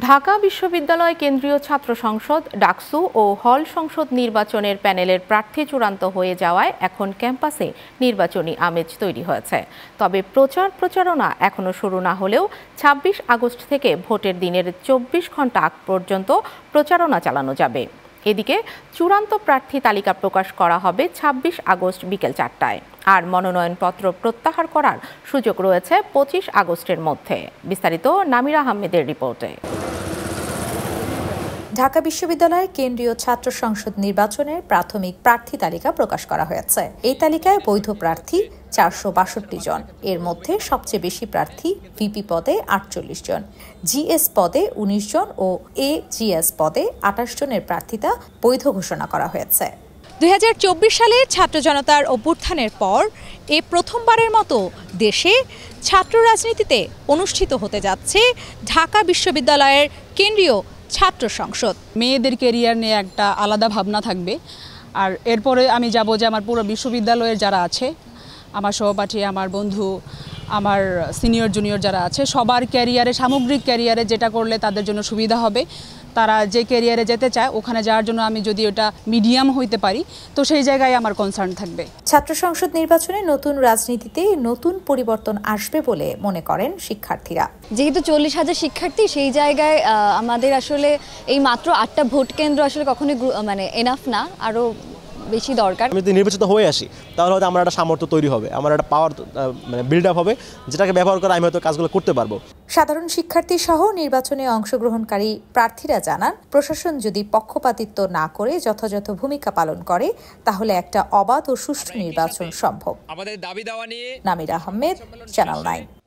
ঢাকা বিশ্ববিদ্যালয় কেন্দ্রীয় ছাত্র সংসদ ডাকসু ও হল সংসদ নির্বাচনের প্যানেলের প্রার্থী চূড়ান্ত হয়ে যাওয়ায় এখন ক্যাম্পাসে নির্বাচনী আমেজ তৈরি হয়েছে। তবে প্রচারণা এখনো শুরু না হলেও ২৬ আগস্ট থেকে ভোটের দিনের ২৪ ঘন্টা আগ পর্যন্ত প্রচারণা চালানো যাবে। এদিকে চূড়ান্ত প্রার্থী তালিকা প্রকাশ করা হবে ২৬ আগস্ট বিকেল ৪টায়। আর মনোনয়নপত্র প্রত্যাহার করার সুযোগ রয়েছে ২৫ আগস্টের মধ্যে। বিস্তারিত নামিরা আহমেদের রিপোর্টে। ঢাকা বিশ্ববিদ্যালয়ের কেন্দ্রীয় ছাত্র সংসদ নির্বাচনের প্রাথমিক প্রার্থী তালিকা প্রকাশ করা হয়েছে। এই তালিকায় বৈধ প্রার্থী ৪৬২ জন। এর মধ্যে সবচেয়ে বেশি প্রার্থী ভিপি পদে ৪৮ জন, জিএস পদে ১৯ জন ও এজিএস পদে ২৮ জনের প্রার্থিতা বৈধ ঘোষণা করা হয়েছে। ২০২৪ সালে ছাত্র জনতার অভ্যুত্থানের পর এ প্রথমবারের মতো দেশে ছাত্র রাজনীতিতে অনুষ্ঠিত হতে যাচ্ছে ঢাকা বিশ্ববিদ্যালয়ের কেন্দ্রীয় ছাত্র সংসদ। মেয়েদের ক্যারিয়ার নিয়ে একটা আলাদা ভাবনা থাকবে। আর এরপরে আমি যাব যে আমার পুরো বিশ্ববিদ্যালয়ের যারা আছে, আমার সহপাঠী, আমার বন্ধু, আমার সিনিয়র জুনিয়র যারা আছে, সবার ক্যারিয়ারে, সামগ্রিক ক্যারিয়ারে যেটা করলে তাদের জন্য সুবিধা হবে, তারা যে ক্যারিয়ারে যেতে চায় ওখানে যাওয়ার জন্য আমি যদি ওটা মিডিয়াম হইতে পারি তো সেই জায়গায় আমার কনসার্ন থাকবে। ছাত্র সংসদ নির্বাচনে নতুন রাজনীতিতে নতুন পরিবর্তন আসবে বলে মনে করেন শিক্ষার্থীরা। যেহেতু ৪০,০০০ শিক্ষার্থী, সেই জায়গায় আমাদের আসলে এই মাত্র ৮টা ভোট কেন্দ্র আসলে কখনোই এনাফ না, আরো বেশি দরকার। আমি যদি নির্বাচিত হয়ে আসি তাহলে হয়তো আমার একটা সামর্থ্য তৈরি হবে, আমার একটা পাওয়ার বিল্ড আপ হবে, যেটাকে ব্যবহার করে আমি হয়তো কাজগুলো করতে পারবো। সাধারণ শিক্ষার্থী সহ নির্বাচনে অংশগ্রহণকারী প্রার্থীরা জানান, প্রশাসন যদি পক্ষপাতিত্ব না করে যথাযথ ভূমিকা পালন করে তাহলে একটা অবাধ ও সুষ্ঠু নির্বাচন সম্ভব। আমাদের দাবি দাওয়া নিয়ে নামিরা আহমেদ, চ্যানেল 9।